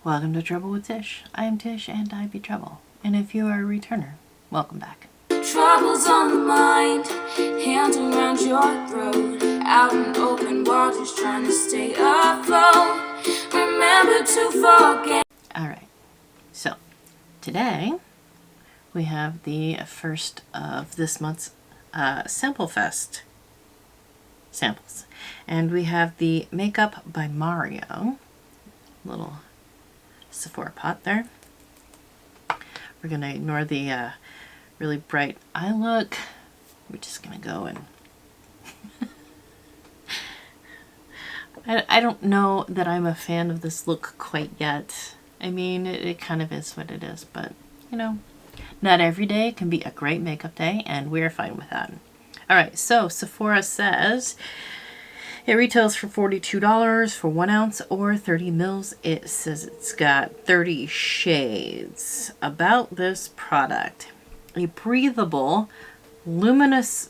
Welcome to Trouble with Tish. I am Tish and I be Trouble. And if you are a returner, welcome back. Troubles on the mind, hand around your throat, out in open waters trying to stay afloat. Remember to forget. Alright, so today we have the first of this month's Samplefest samples. And we have the Makeup by Mario, little Sephora pot there. We're going to ignore the really bright eye look. We're just going to go and I don't know that I'm a fan of this look quite yet. I mean, it kind of is what it is, but you know, not every day can be a great makeup day, and we're fine with that. Alright, so Sephora says it retails for $42 for 1 ounce or 30 mils. It says it's got 30 shades. About this product, a breathable, luminous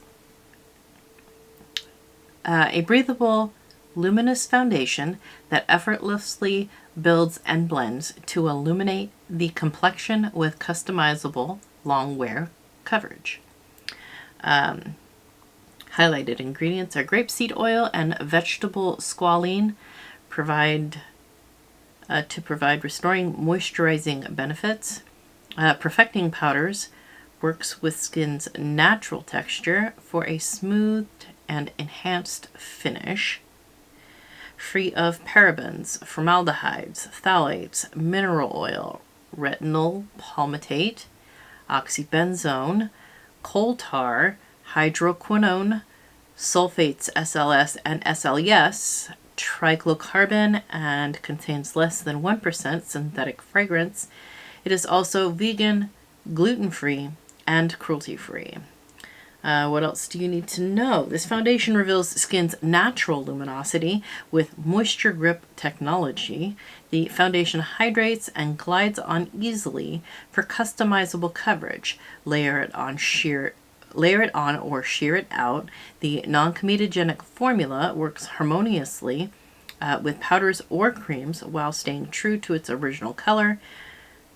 foundation that effortlessly builds and blends to illuminate the complexion with customizable long wear coverage. Highlighted ingredients are grapeseed oil and vegetable squalene, provide restoring moisturizing benefits. Perfecting powders works with skin's natural texture for a smooth and enhanced finish. Free of parabens, formaldehydes, phthalates, mineral oil, retinol palmitate, oxybenzone, coal tar, hydroquinone, sulfates SLS and SLES, trichlocarbon, and contains less than 1% synthetic fragrance. It is also vegan, gluten-free, and cruelty-free. What else do you need to know? This foundation reveals skin's natural luminosity with moisture grip technology. The foundation hydrates and glides on easily for customizable coverage. Layer it on or shear it out. The non-comedogenic formula works harmoniously with powders or creams while staying true to its original color.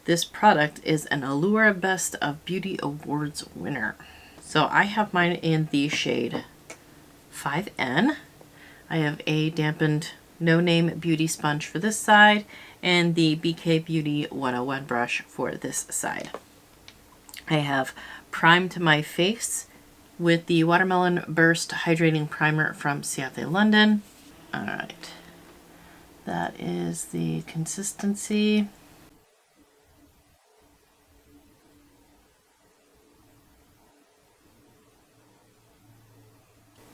This product is an Allure Best of Beauty Awards winner. So I have mine in the shade 5N. I have a dampened No Name Beauty sponge for this side and the BK Beauty 101 brush for this side. I have primed my face with the Watermelon Burst Hydrating Primer from Ciate London. Alright, that is the consistency.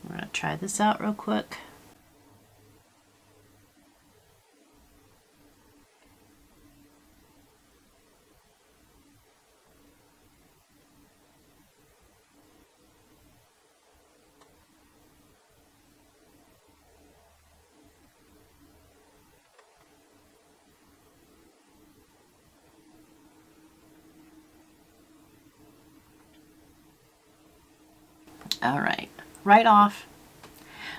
I'm going to try this out real quick. Alright, right off,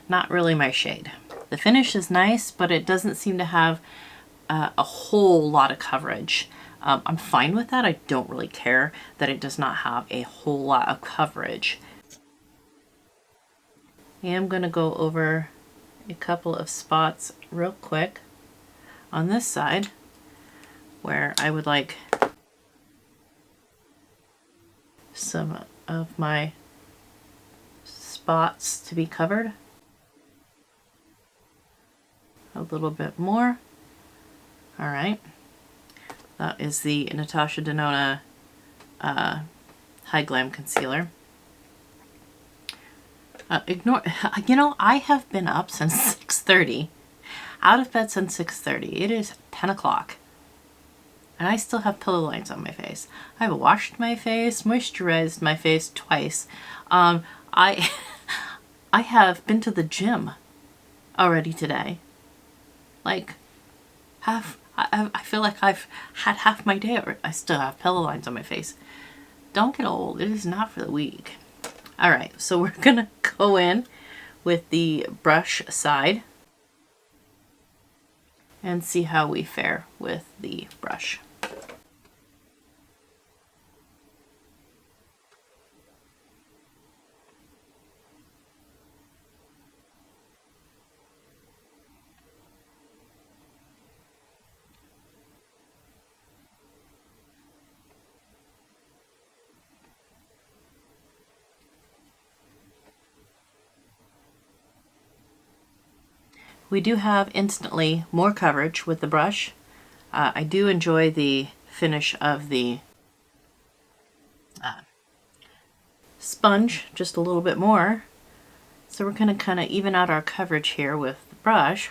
not really my shade. The finish is nice, but it doesn't seem to have a whole lot of coverage. I'm fine with that. I don't really care that it does not have a whole lot of coverage. I am going to go over a couple of spots real quick on this side where I would like some of my spots to be covered a little bit more. All right, that is the Natasha Denona High Glam Concealer. You know, I have been up since 6:30, out of bed since 6:30. It is 10 o'clock. And I still have pillow lines on my face. I've washed my face, moisturized my face twice. I have been to the gym already today. Like, I feel like I've had half my day. I still have pillow lines on my face. Don't get old. It is not for the weak. All right, so we're gonna go in with the brush side. and see how we fare with the brush. We do have instantly more coverage with the brush. I do enjoy the finish of the sponge just a little bit more. So we're going to kind of even out our coverage here with the brush.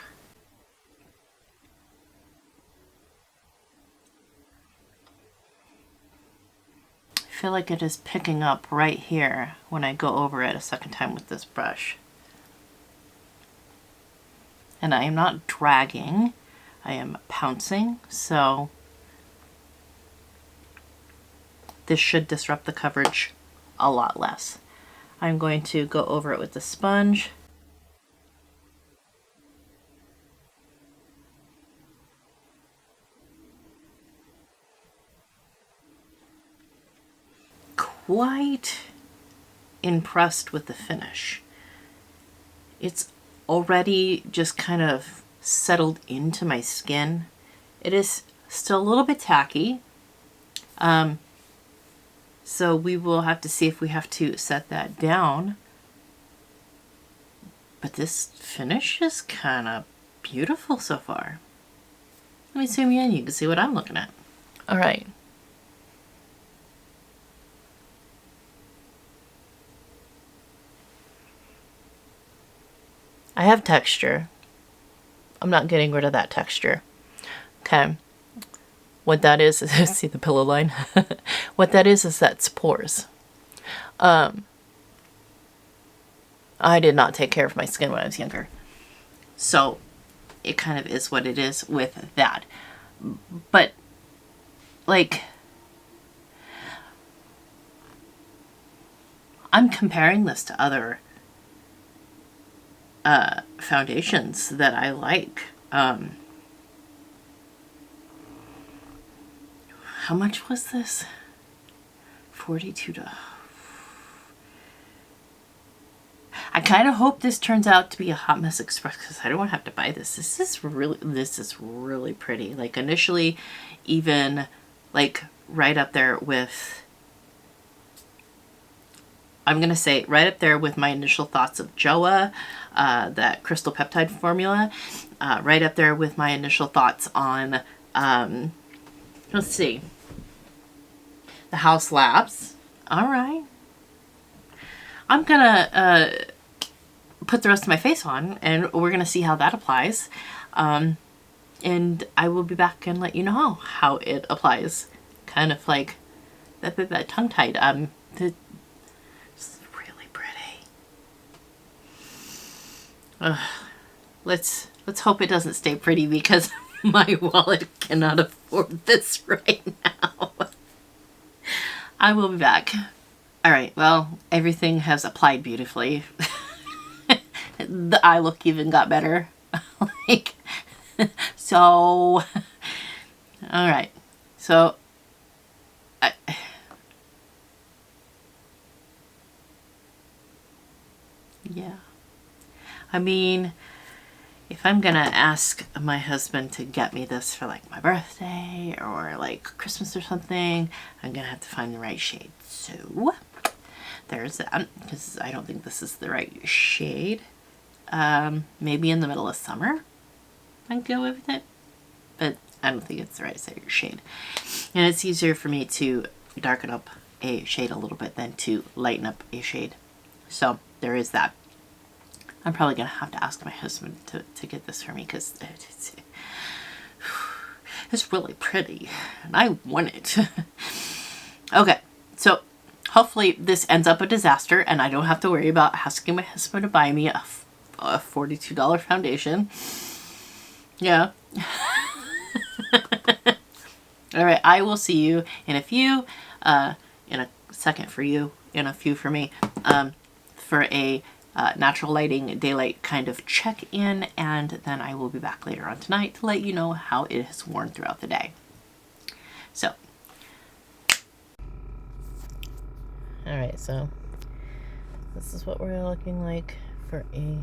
I feel like it is picking up right here when I go over it a second time with this brush. And I am not dragging, I am pouncing, so this should disrupt the coverage a lot less. I'm going to go over it with the sponge. Quite impressed with the finish. It's already just kind of settled into my skin. It is still a little bit tacky. So we will have to see if we have to set that down. But this finish is kind of beautiful so far. Let me zoom in, you can see what I'm looking at. All right. I have texture. I'm not getting rid of that texture. Okay. What that is see the pillow line? What that is that's pores. I did not take care of my skin when I was younger. So it kind of is what it is with that. But like, I'm comparing this to other foundations that I like. How much was this? $42. I kind of hope this turns out to be a Hot Mess Express because I don't want to have to buy this. This is really pretty. Like initially, even like right up there with, I'm going to say right up there with my initial thoughts of Joa, that crystal peptide formula, right up there with my initial thoughts on, let's see, the House Labs. All right. I'm going to put the rest of my face on and we're going to see how that applies. And I will be back and let you know how it applies. Kind of like that tongue-tied. It's really pretty. Let's hope it doesn't stay pretty because my wallet cannot afford this right now. I will be back. All right, well, everything has applied beautifully. The eye look even got better. Like, so, all right. So, yeah. I mean, if I'm gonna ask my husband to get me this for like my birthday or like Christmas or something, I'm gonna have to find the right shade. So, there's that, because I don't think this is the right shade. Maybe in the middle of summer I'd go with it, but I don't think it's the right shade. And it's easier for me to darken up a shade a little bit than to lighten up a shade. So there is that. I'm probably gonna have to ask my husband to get this for me because it's really pretty and I want it. Okay, so hopefully this ends up a disaster and I don't have to worry about asking my husband to buy me a $42 foundation. Yeah. All right, I will see you in a few, in a second for you, in a few for me, for a natural lighting, daylight kind of check-in, and then I will be back later on tonight to let you know how it has worn throughout the day. So, alright, so this is what we're looking like for a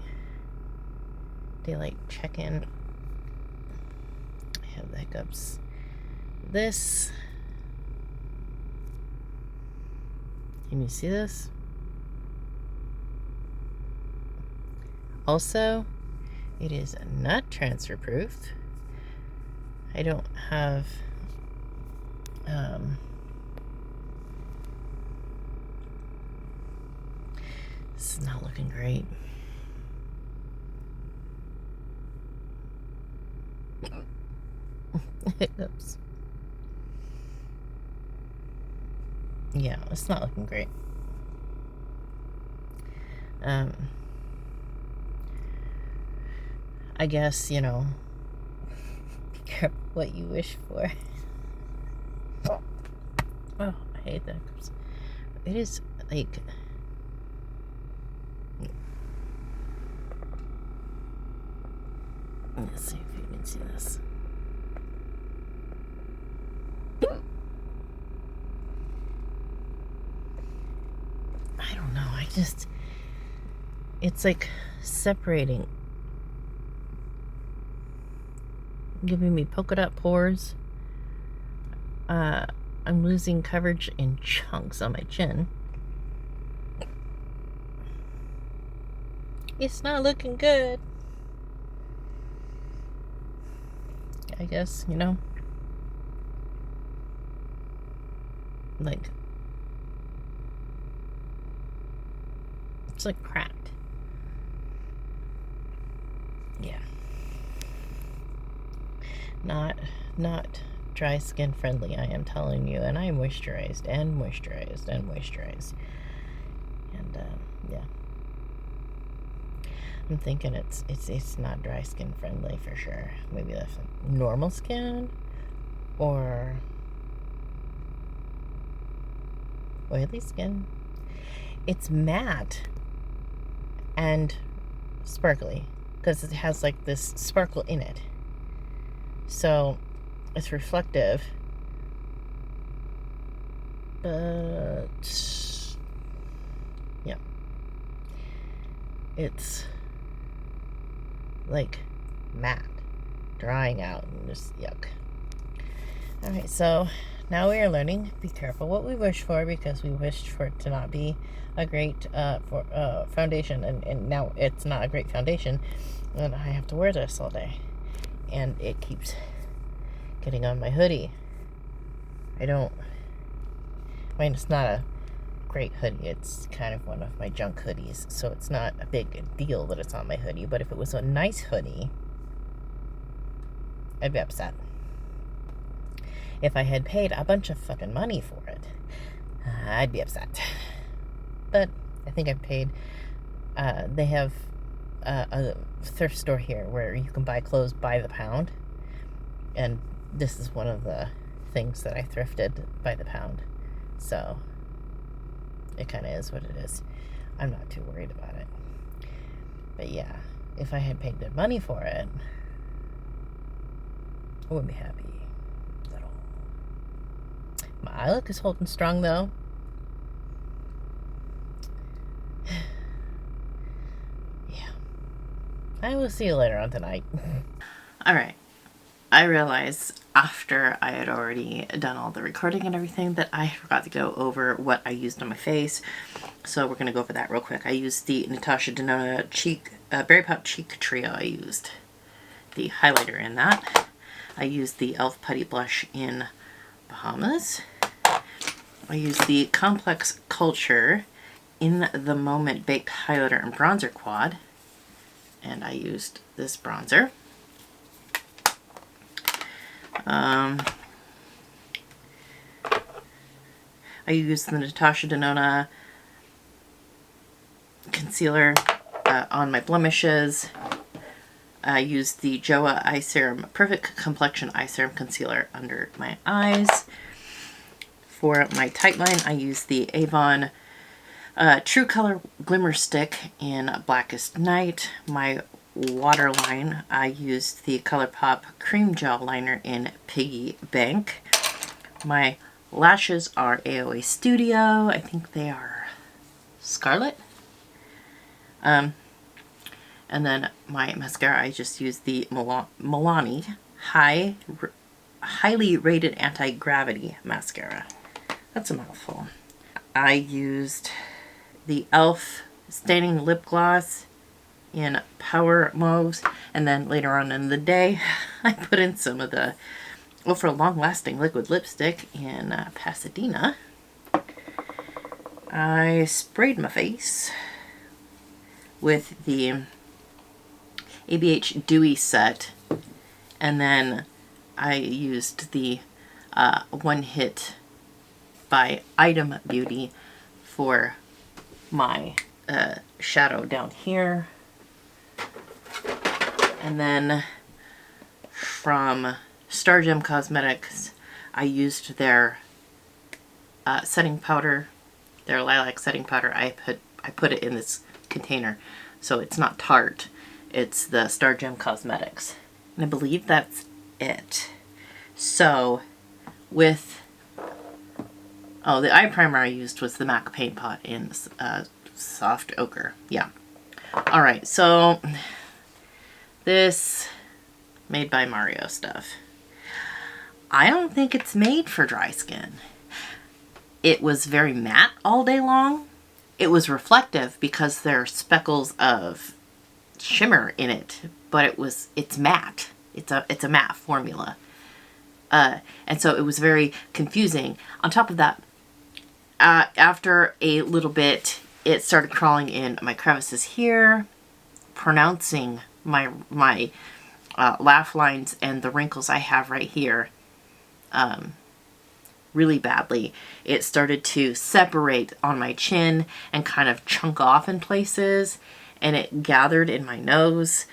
daylight check-in. I have the hiccups. This, can you see this? Also, it is not transfer proof. I don't have this is not looking great. Hiccups. Yeah, it's not looking great. I guess, you know, be careful what you wish for. Oh, I hate that. It is like, let's see if you can see this. I don't know, it's like separating, giving me polka dot pores. I'm losing coverage in chunks on my chin. It's not looking good. I guess, you know, like, it's like cracked. Yeah. Not dry skin friendly, I am telling you. And I moisturized and moisturized and moisturized. And yeah. I'm thinking it's not dry skin friendly for sure. Maybe that's normal skin or oily skin. It's matte and sparkly because it has like this sparkle in it. So it's reflective, but yeah, it's like matte, drying out, and just yuck. Alright, so now we are learning, be careful what we wish for, because we wished for it to not be a great foundation, and now it's not a great foundation, and I have to wear this all day, and it keeps getting on my hoodie. I mean, it's not a great hoodie, it's kind of one of my junk hoodies, so it's not a big deal that it's on my hoodie, but if it was a nice hoodie, I'd be upset. If I had paid a bunch of fucking money for it, I'd be upset. But I think I've paid, they have a thrift store here where you can buy clothes by the pound, and this is one of the things that I thrifted by the pound, so it kind of is what it is. I'm not too worried about it. But yeah, if I had paid good money for it, I wouldn't be happy at all. My eye look is holding strong though. Yeah. I will see you later on tonight. Alright. I realized after I had already done all the recording and everything that I forgot to go over what I used on my face. So we're going to go over that real quick. I used the Natasha Denona Berry Pop Cheek Trio. I used the highlighter in that. I used the e.l.f. Putty Blush in Bahamas. I used the Complex Culture In the Moment Baked Highlighter and Bronzer Quad. And I used this bronzer. I used the Natasha Denona concealer on my blemishes. I used the JOA Eye Serum Perfect Complexion Eye Serum Concealer under my eyes. For my tight line, I used the Avon True Color Glimmer Stick in Blackest Night. My waterline, I used the ColourPop Cream Gel Liner in Piggy Bank. My lashes are AOA Studio. I think they are Scarlet. And then my mascara, I just used the Milani Highly Rated Anti-Gravity Mascara. That's a mouthful. I used the e.l.f. Staining Lip Gloss in Power Mauves, and then later on in the day I put in some of the Ultra Long Lasting Liquid Lipstick in Pasadena. I sprayed my face with the ABH Dewy Set, and then I used the One Hit by Item Beauty for my shadow down here. And then from Zeesea Cosmetics, I used their setting powder, their lilac setting powder. I put it in this container, so it's not Tarte. It's the Zeesea Cosmetics, and I believe that's it. So with the eye primer I used was the MAC Paint Pot in Soft Ochre. Yeah. All right. So this made by Mario stuff. I don't think it's made for dry skin. It was very matte all day long. It was reflective because there are speckles of shimmer in it, but it's matte. It's a matte formula. And so it was very confusing. On top of that, after a little bit, it started crawling in my crevices here, pronouncing my laugh lines and the wrinkles I have right here really badly. It started to separate on my chin and kind of chunk off in places, and it gathered in my nose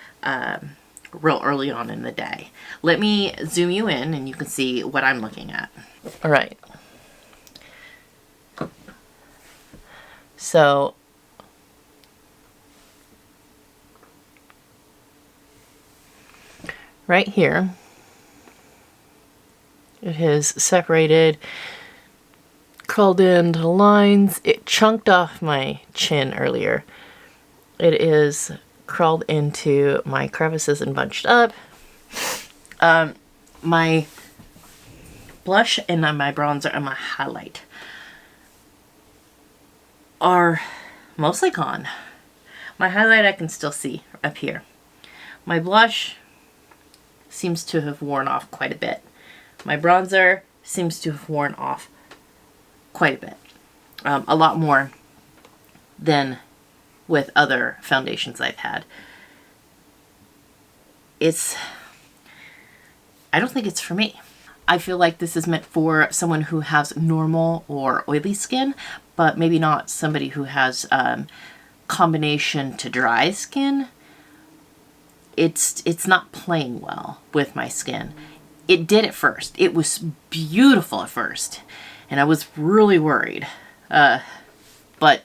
real early on in the day. Let me zoom you in and you can see what I'm looking at. All right. So right here, it has separated, crawled into lines. It chunked off my chin earlier. It is crawled into my crevices and bunched up. My blush and my bronzer and my highlight are mostly gone. My highlight I can still see up here. My blush seems to have worn off quite a bit. My bronzer seems to have worn off quite a bit. A lot more than with other foundations I've had. I don't think it's for me. I feel like this is meant for someone who has normal or oily skin, but maybe not somebody who has combination to dry skin. It's not playing well with my skin. It did at first. It was beautiful at first, and I was really worried. But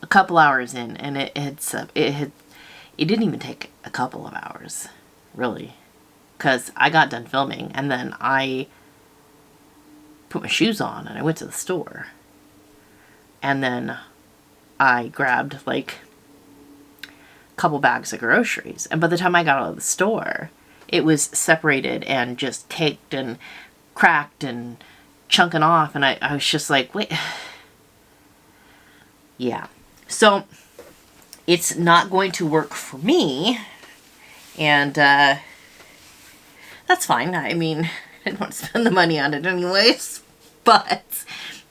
a couple hours in, and it didn't even take a couple of hours, really, because I got done filming, and then I put my shoes on, and I went to the store, and then I grabbed like a couple bags of groceries, and by the time I got out of the store, it was separated and just caked and cracked and chunking off, and I was just like, wait. Yeah. So it's not going to work for me, and that's fine. I mean, I don't want to spend the money on it anyways, but,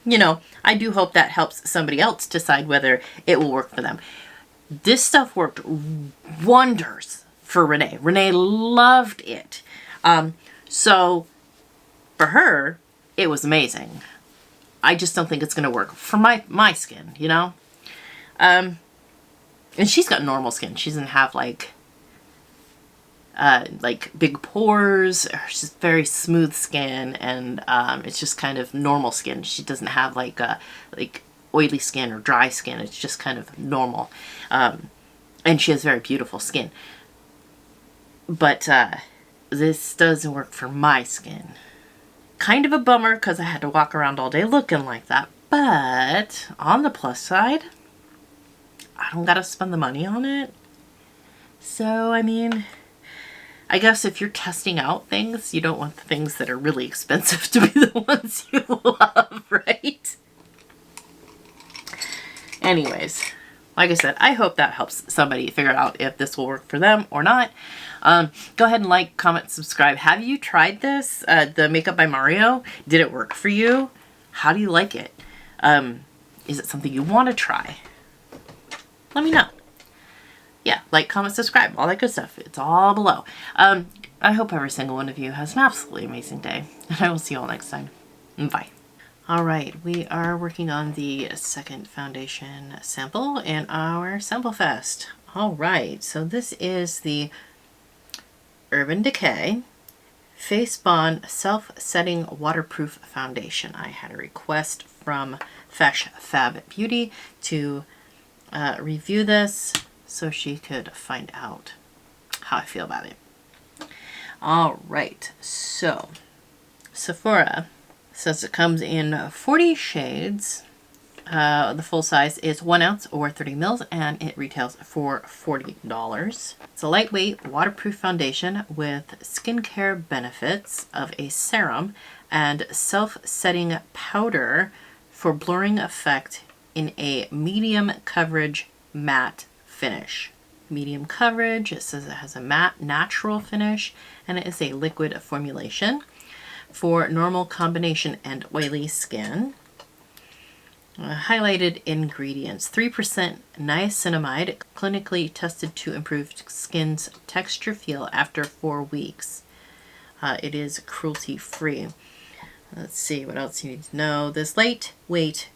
you know, I do hope that helps somebody else decide whether it will work for them. This stuff worked wonders for Renee. Renee loved it. So for her, it was amazing. I just don't think it's going to work for my skin, you know? And she's got normal skin. She doesn't have like big pores. She's very smooth skin, and it's just kind of normal skin. She doesn't have like oily skin or dry skin. It's just kind of normal. And she has very beautiful skin. But this doesn't work for my skin. Kind of a bummer because I had to walk around all day looking like that. But on the plus side, I don't gotta spend the money on it. So, I mean, I guess if you're testing out things, you don't want the things that are really expensive to be the ones you love, right? Anyways, like I said, I hope that helps somebody figure out if this will work for them or not. Go ahead and like, comment, subscribe. Have you tried this? The Makeup by Mario? Did it work for you? How do you like it? Is it something you want to try? Let me know. Yeah, like, comment, subscribe, all that good stuff. It's all below. I hope every single one of you has an absolutely amazing day. And I will see you all next time. Bye. Alright, we are working on the second foundation sample in our Samplefest. Alright, so this is the Urban Decay Face Bond Self-Setting Waterproof Foundation. I had a request from FashFab Beauty to review this so she could find out how I feel about it. Alright, so Sephora says it comes in 40 shades. The full size is 1 ounce or 30 mils, and it retails for $40. It's a lightweight, waterproof foundation with skincare benefits of a serum and self-setting powder for blurring effect in a medium coverage matte finish. Medium coverage, it says it has a matte natural finish, and it is a liquid formulation for normal, combination, and oily skin. Highlighted ingredients: 3% niacinamide, clinically tested to improve skin's texture feel after 4 weeks. It is cruelty-free. Let's see what else you need to know. This lightweight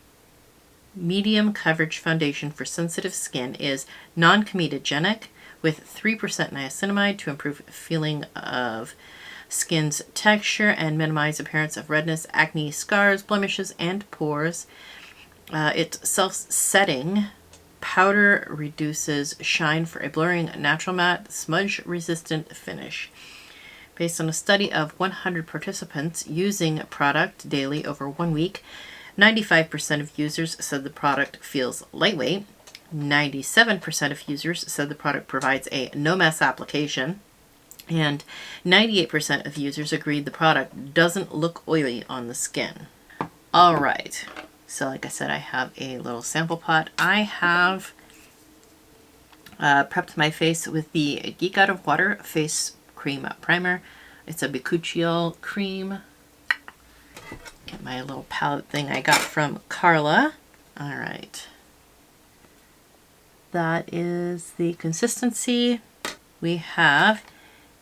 medium coverage foundation for sensitive skin is non-comedogenic with 3% niacinamide to improve feeling of skin's texture and minimize appearance of redness, acne, scars, blemishes, and pores. Its self-setting powder reduces shine for a blurring, natural matte, smudge-resistant finish. Based on a study of 100 participants using product daily over 1 week, 95% of users said the product feels lightweight. 97% of users said the product provides a no-mess application. And 98% of users agreed the product doesn't look oily on the skin. Alright, so like I said, I have a little sample pot. I have prepped my face with the Geek Out of Water Face Cream Primer. It's a Bakuchiol cream. Get my little palette thing I got from Carla. Alright. That is the consistency. We have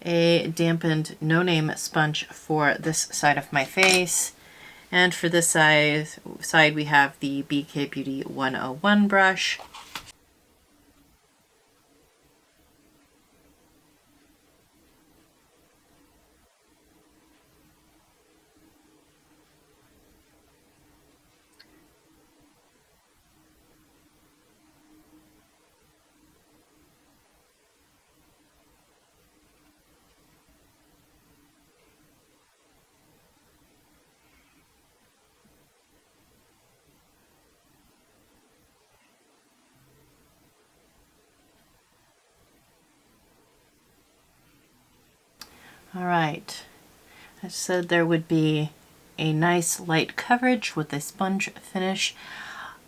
a dampened no-name sponge for this side of my face. And for this side we have the BK Beauty 101 brush. Alright, I said there would be a nice light coverage with a sponge finish.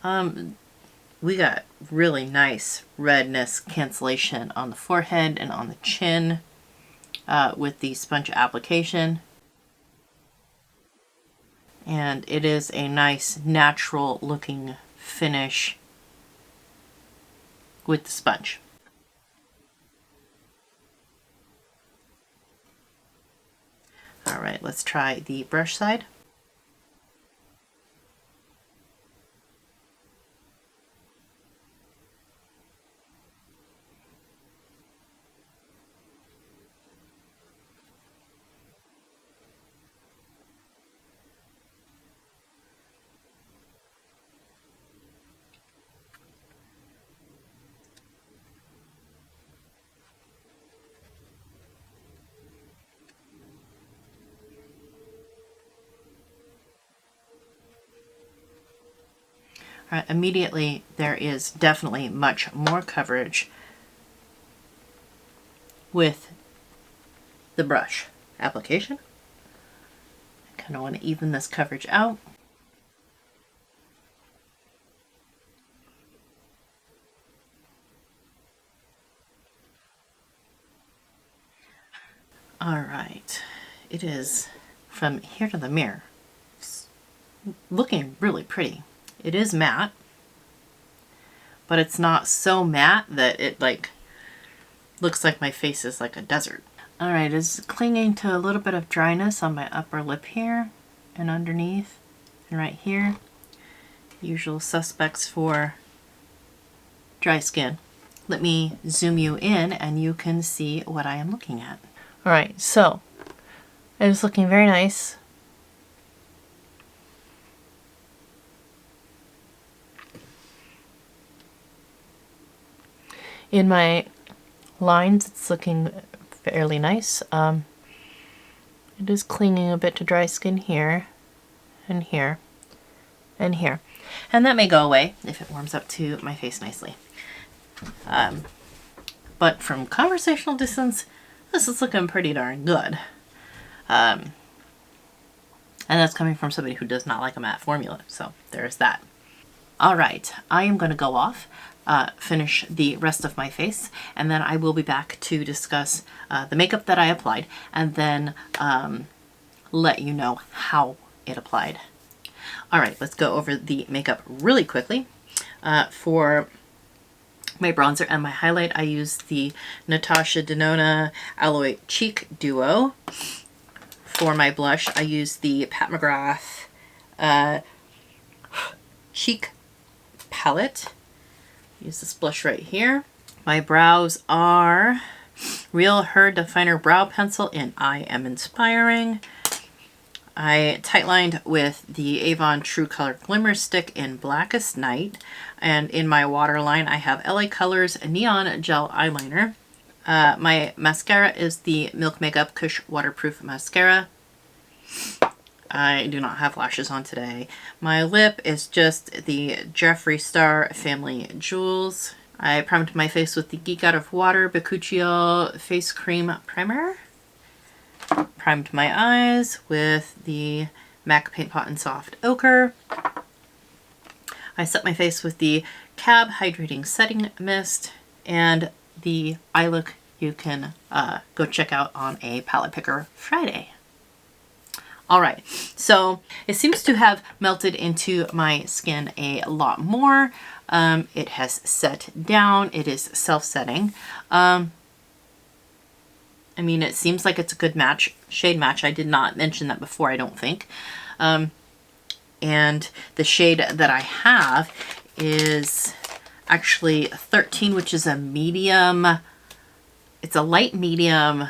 We got really nice redness cancellation on the forehead and on the chin with the sponge application. And it is a nice natural looking finish with the sponge. Alright, let's try the brush side. immediately there is definitely much more coverage with the brush application. I kind of want to even this coverage out. All right, it is from here to the mirror. It's looking really pretty. It is matte, but it's not so matte that it like looks like my face is like a desert. All right, it's clinging to a little bit of dryness on my upper lip here and underneath and right here. Usual suspects for dry skin. Let me zoom you in and you can see what I am looking at. All right, so it is looking very nice. In my lines, it's looking fairly nice. It is clinging a bit to dry skin here and here and here. And that may go away if it warms up to my face nicely. But from conversational distance, this is looking pretty darn good. And that's coming from somebody who does not like a matte formula. So there's that. All right, I am going to go off, finish the rest of my face, and then I will be back to discuss the makeup that I applied, and then let you know how it applied. All right, let's go over the makeup really quickly. For my bronzer and my highlight, I used the Natasha Denona Alloy Cheek Duo. For my blush, I used the Pat McGrath Cheek Palette. Use this blush right here. My brows are Real Her Definer Brow Pencil in I Am Inspiring. I tightlined with the Avon True Color Glimmer Stick in Blackest Night. And in my waterline, I have LA Colors Neon Gel Eyeliner. My mascara is the Milk Makeup Kush Waterproof Mascara. I do not have lashes on today. My lip is just the Jeffree Star Family Jewels. I primed my face with the Geek Out of Water Bakuchiol Face Cream Primer. Primed my eyes with the MAC Paint Pot and Soft Ochre. I set my face with the Cab Hydrating Setting Mist, and the eye look you can go check out on a Palette Picker Friday. All right, so it seems to have melted into my skin a lot more. It has set down. It is self-setting. I mean, it seems like it's a good match, shade match. I did not mention that before, I don't think. And the shade that I have is actually 13, which is a medium. It's a light medium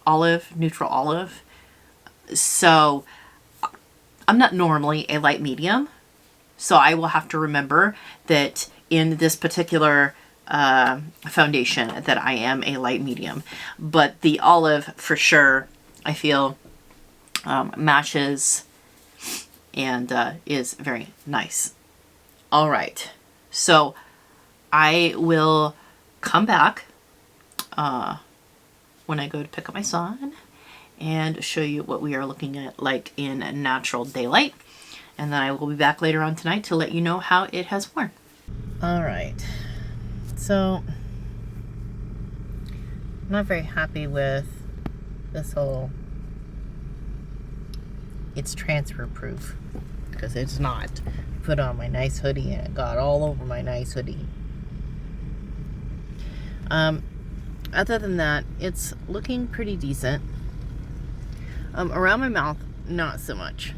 olive, neutral olive. So I'm not normally a light medium, so I will have to remember that in this particular foundation that I am a light medium. But the olive for sure, I feel matches and is very nice. All right, so I will come back when I go to pick up my son and show you what we are looking at like in natural daylight. And then I will be back later on tonight to let you know how it has worn. All right, so I'm not very happy with this whole, it's transfer proof, because it's not. Put on my nice hoodie and it got all over my nice hoodie. Other than that, it's looking pretty decent. Around my mouth, not so much.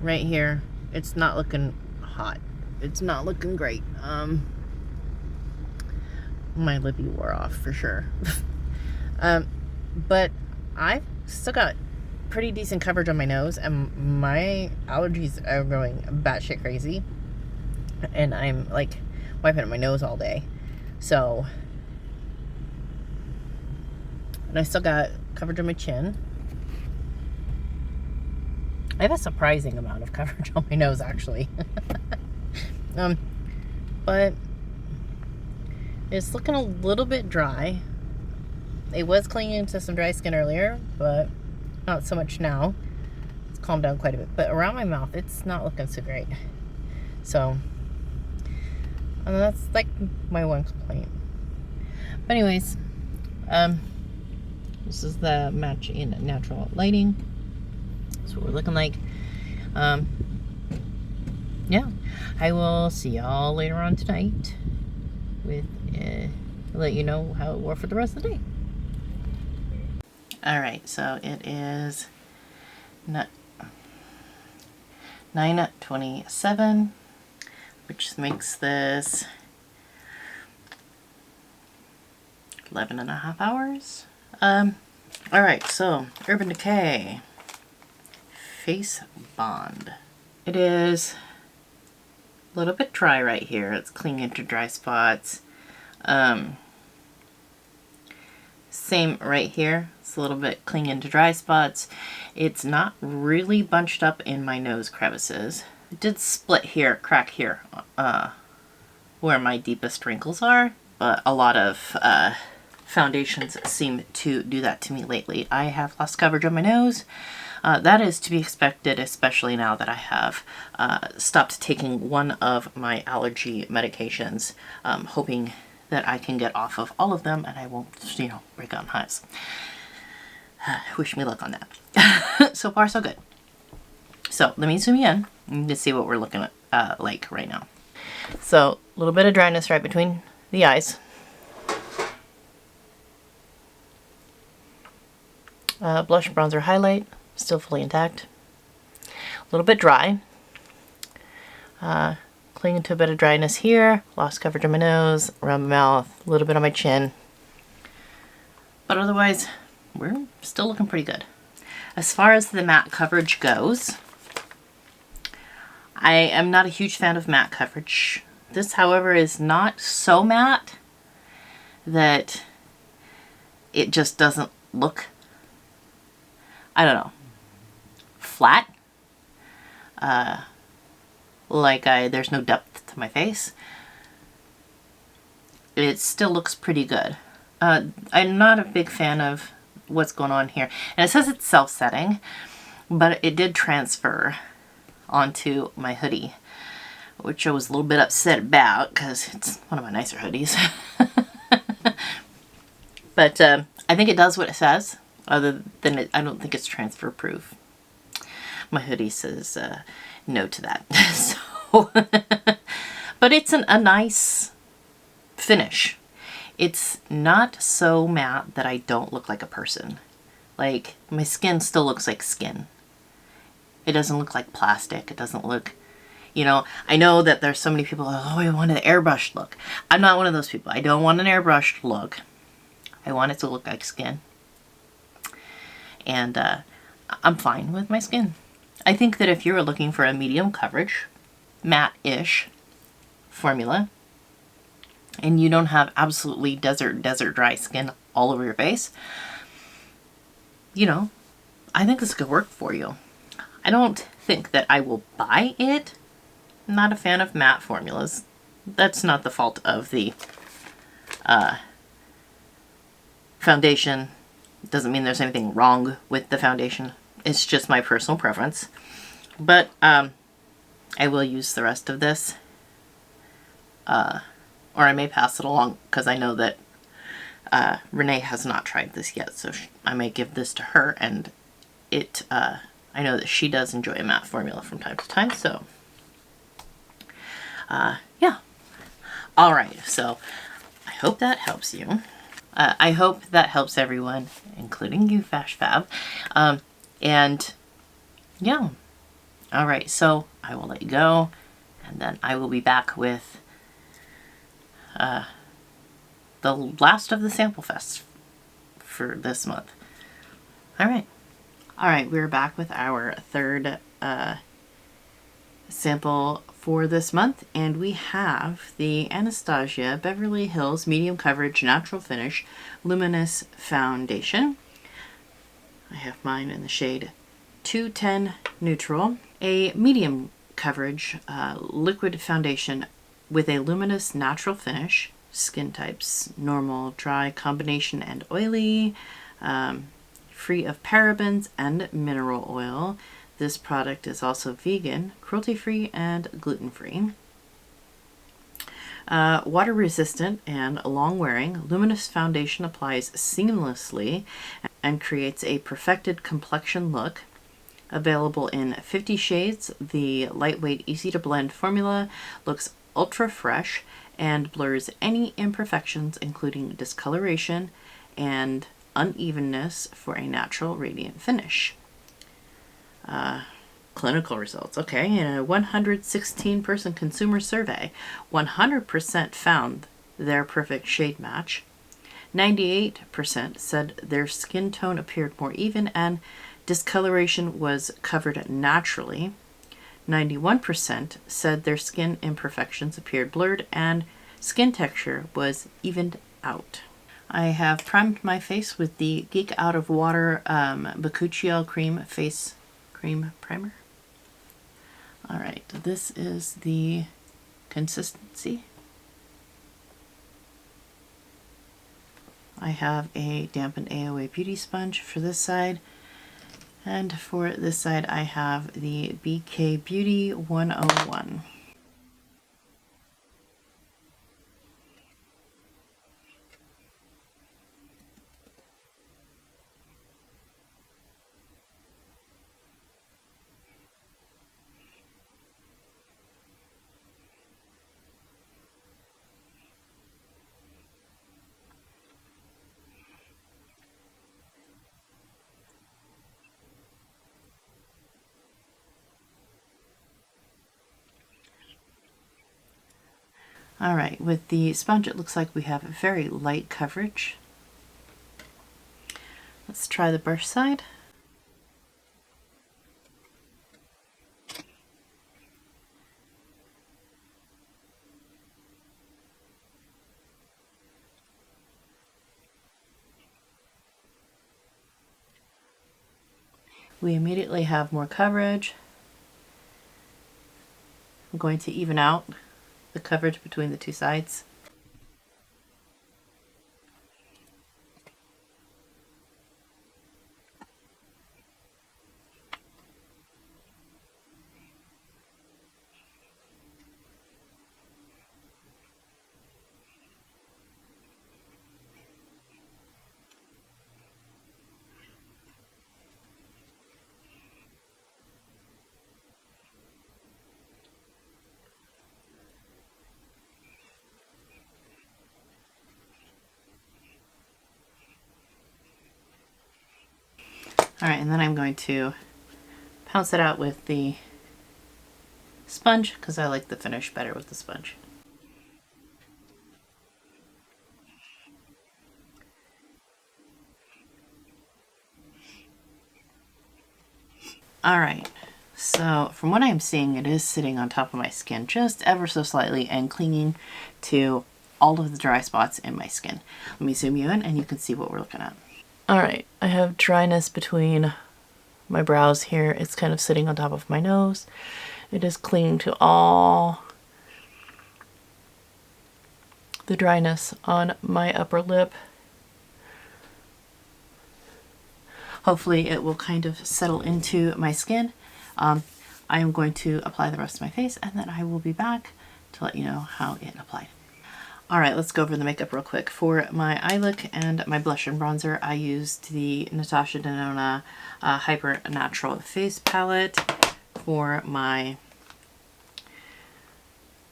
Right here, it's not looking hot. It's not looking great. My lippy wore off for sure. But I've still got pretty decent coverage on my nose, and my allergies are going batshit crazy. And I'm like wiping at my nose all day. So, and I still got coverage on my chin. I have a surprising amount of coverage on my nose, actually. But it's looking a little bit dry. It was clinging to some dry skin earlier, but not so much now. It's calmed down quite a bit. But around my mouth, it's not looking so great. So, and that's like my one complaint. But anyways, this is the match in natural lighting. That's what we're looking like. Yeah, I will see y'all later on tonight with let you know how it wore for the rest of the day. Alright, so it is 9:27, which makes this 11 and a half hours. Alright, so Urban Decay Face Bond. It is a little bit dry right here. It's clinging to dry spots. Same right here. It's a little bit clinging to dry spots. It's not really bunched up in my nose crevices. It did split here, crack here, where my deepest wrinkles are, but a lot of foundations seem to do that to me lately. I have lost coverage on my nose. That is to be expected, especially now that I have stopped taking one of my allergy medications, hoping that I can get off of all of them and I won't, you know, break out in hives. Wish me luck on that. So far, so good. So let me zoom in to see what we're looking at like right now. So a little bit of dryness right between the eyes. Blush, bronzer, highlight, still fully intact. A little bit dry. Clinging to a bit of dryness here. Lost coverage on my nose, around my mouth, a little bit on my chin. But otherwise, we're still looking pretty good. As far as the matte coverage goes, I am not a huge fan of matte coverage. This, however, is not so matte that it just doesn't look, I don't know, flat. Like there's no depth to my face. It still looks pretty good. I'm not a big fan of what's going on here. And it says it's self-setting, but it did transfer onto my hoodie, which I was a little bit upset about because it's one of my nicer hoodies. But I think it does what it says, other than I don't think it's transfer proof. My hoodie says no to that. So, but it's a nice finish. It's not so matte that I don't look like a person. Like, my skin still looks like skin. It doesn't look like plastic. It doesn't look, you know, I know that there's so many people, oh, I want an airbrushed look. I'm not one of those people. I don't want an airbrushed look. I want it to look like skin. And I'm fine with my skin. I think that if you're looking for a medium coverage, matte-ish formula, and you don't have absolutely desert dry skin all over your face, you know, I think this could work for you. I don't think that I will buy it. I'm not a fan of matte formulas. That's not the fault of the foundation. It doesn't mean there's anything wrong with the foundation. It's just my personal preference. But I will use the rest of this. Or I may pass it along because I know that Renee has not tried this yet. So I may give this to her, and it I know that she does enjoy a matte formula from time to time. So yeah. All right. So I hope that helps you. I hope that helps everyone, including you, FashFab. And yeah. All right. So I will let you go, and then I will be back with the last of the Samplefest for this month. All right. All right. We're back with our third sample for this month, and we have the Anastasia Beverly Hills Medium Coverage Natural Finish Luminous Foundation. I have mine in the shade 210 Neutral, a medium coverage liquid foundation with a luminous natural finish. Skin types: normal, dry, combination, and oily. Free of parabens and mineral oil. This product is also vegan, cruelty-free, and gluten-free. Water resistant and long wearing, luminous foundation applies seamlessly and creates a perfected complexion look. Available in 50 shades, the lightweight, easy to blend formula looks ultra fresh and blurs any imperfections, including discoloration and unevenness, for a natural radiant finish. Clinical results. Okay, in a 116-person consumer survey, 100% found their perfect shade match. 98% said their skin tone appeared more even and discoloration was covered naturally. 91% said their skin imperfections appeared blurred and skin texture was evened out. I have primed my face with the Geek Out of Water Bakuchiel Cream Face Cream Primer. Alright, this is the consistency. I have a dampened AOA beauty sponge for this side, and for this side I have the BK Beauty 101. Alright, with the sponge it looks like we have a very light coverage. Let's try the brush side. We immediately have more coverage. I'm going to even out the coverage between the two sides. Alright, and then I'm going to pounce it out with the sponge because I like the finish better with the sponge. Alright, so from what I'm seeing, it is sitting on top of my skin just ever so slightly and clinging to all of the dry spots in my skin. Let me zoom you in and you can see what we're looking at. Alright, I have dryness between my brows here. It's kind of sitting on top of my nose. It is clinging to all the dryness on my upper lip. Hopefully it will kind of settle into my skin. I am going to apply the rest of my face and then I will be back to let you know how it applied. Alright, let's go over the makeup real quick. For my eye look and my blush and bronzer, I used the Natasha Denona Hyper Natural Face Palette. For my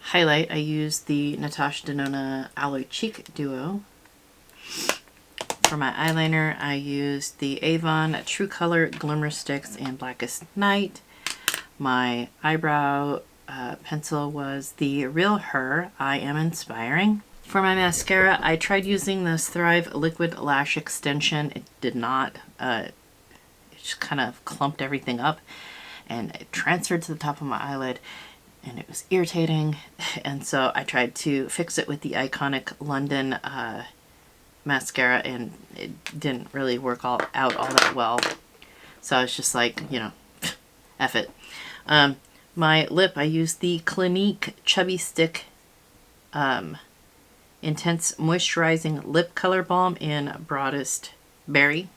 highlight, I used the Natasha Denona Alloy Cheek Duo. For my eyeliner, I used the Avon True Color Glimmer Sticks in Blackest Night. My eyebrow pencil was the Real Her I Am Inspiring. For my mascara, I tried using this Thrive Liquid Lash Extension. It did not. It just kind of clumped everything up and it transferred to the top of my eyelid and it was irritating. And so I tried to fix it with the iconic London mascara and it didn't really work out all that well. So I was just like, you know, F it. My lip, I used the Clinique Chubby Stick Intense Moisturizing Lip Color Balm in Broadest Berry.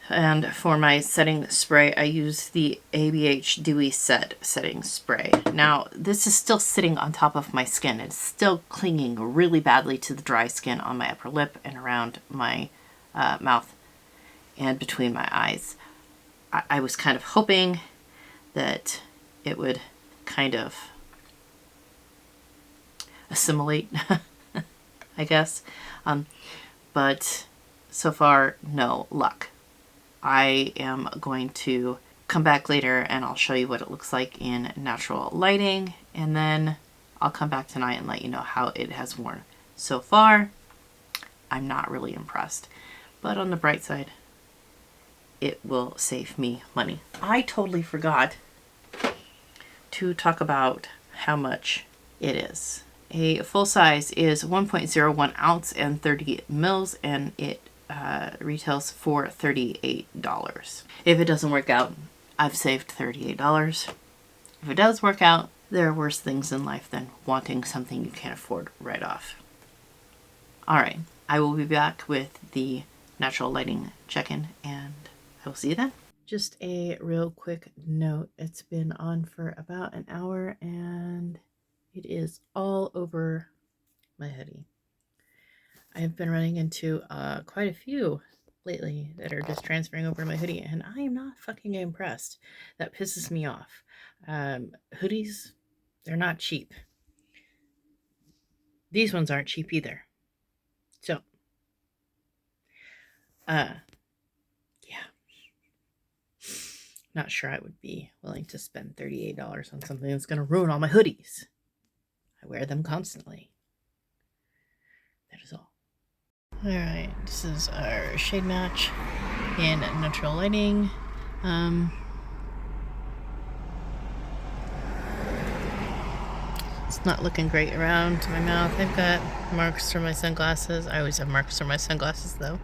And for my setting spray, I use the ABH Dewy Set setting spray. Now, this is still sitting on top of my skin. It's still clinging really badly to the dry skin on my upper lip and around my mouth and between my eyes. I was kind of hoping that it would kind of assimilate, I guess. But so far, no luck. I am going to come back later and I'll show you what it looks like in natural lighting, and then I'll come back tonight and let you know how it has worn. So far, I'm not really impressed, but on the bright side, it will save me money. I totally forgot to talk about how much it is. A full size is 1.01 ounce and 30 mils, and it retails for $38. If it doesn't work out, I've saved $38. If it does work out, there are worse things in life than wanting something you can't afford right off. Alright, I will be back with the natural lighting check-in, and I will see you then. Just a real quick note, it's been on for about an hour and it is all over my hoodie. I have been running into quite a few lately that are just transferring over to my hoodie, and I am not fucking impressed. That pisses me off. Hoodies, they're not cheap. These ones aren't cheap either. So, yeah. Not sure I would be willing to spend $38 on something that's going to ruin all my hoodies. I wear them constantly. That is all. Alright, this is our shade match in natural lighting. It's not looking great around my mouth. I've got marks from my sunglasses. I always have marks from my sunglasses though.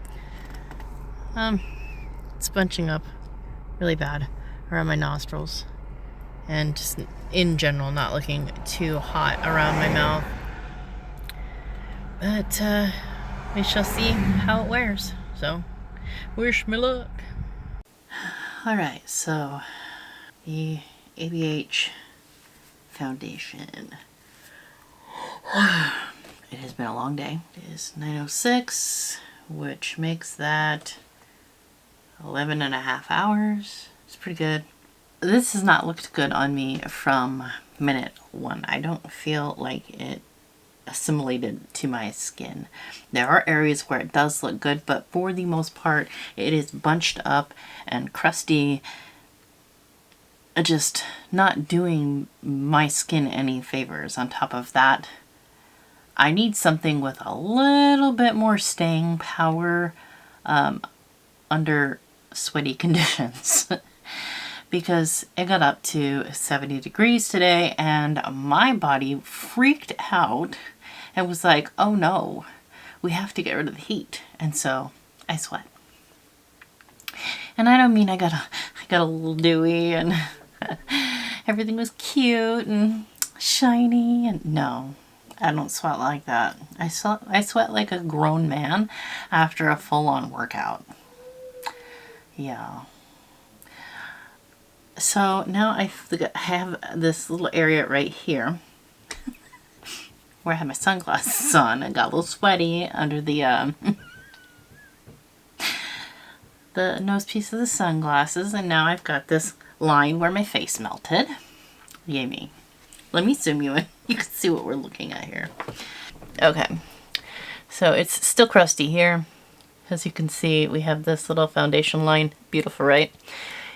It's bunching up really bad around my nostrils. And just in general not looking too hot around my mouth. But we shall see how it wears. So, wish me luck. Alright, so the ABH foundation. It has been a long day. It is 9:06, which makes that 11 and a half hours. It's pretty good. This has not looked good on me from minute one. I don't feel like it assimilated to my skin. There are areas where it does look good, but for the most part, it is bunched up and crusty. Just not doing my skin any favors. On top of that, I need something with a little bit more staying power under sweaty conditions. Because it got up to 70 degrees today and my body freaked out and was like, oh no, we have to get rid of the heat. And so I sweat. And I don't mean I got a little dewy and everything was cute and shiny, and no, I don't sweat like that. I sweat like a grown man after a full-on workout. Yeah. So now I have this little area right here where I have my sunglasses on. I got a little sweaty under the the nose piece of the sunglasses, and now I've got this line where my face melted. Yay me. Let me zoom you in. You can see what we're looking at here. Okay, so it's still crusty here. As you can see, we have this little foundation line. Beautiful, right?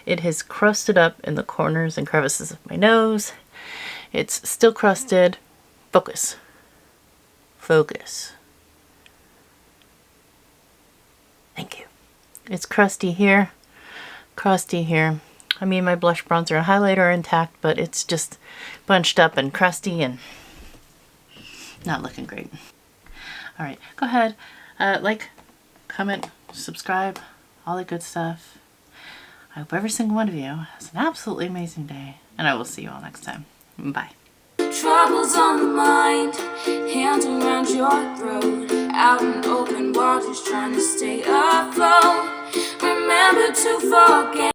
It has crusted up in the corners and crevices of my nose. It's still crusted. Focus. Focus. Thank you. It's crusty here. Crusty here. I mean, my blush, bronzer, and highlighter are intact, but it's just bunched up and crusty and not looking great. Alright, go ahead. Like, comment, subscribe, all that good stuff. I hope every single one of you has an absolutely amazing day, and I will see you all next time. Bye. Troubles on the mind, hands around your throat, out in open waters trying to stay afloat. Remember to forget.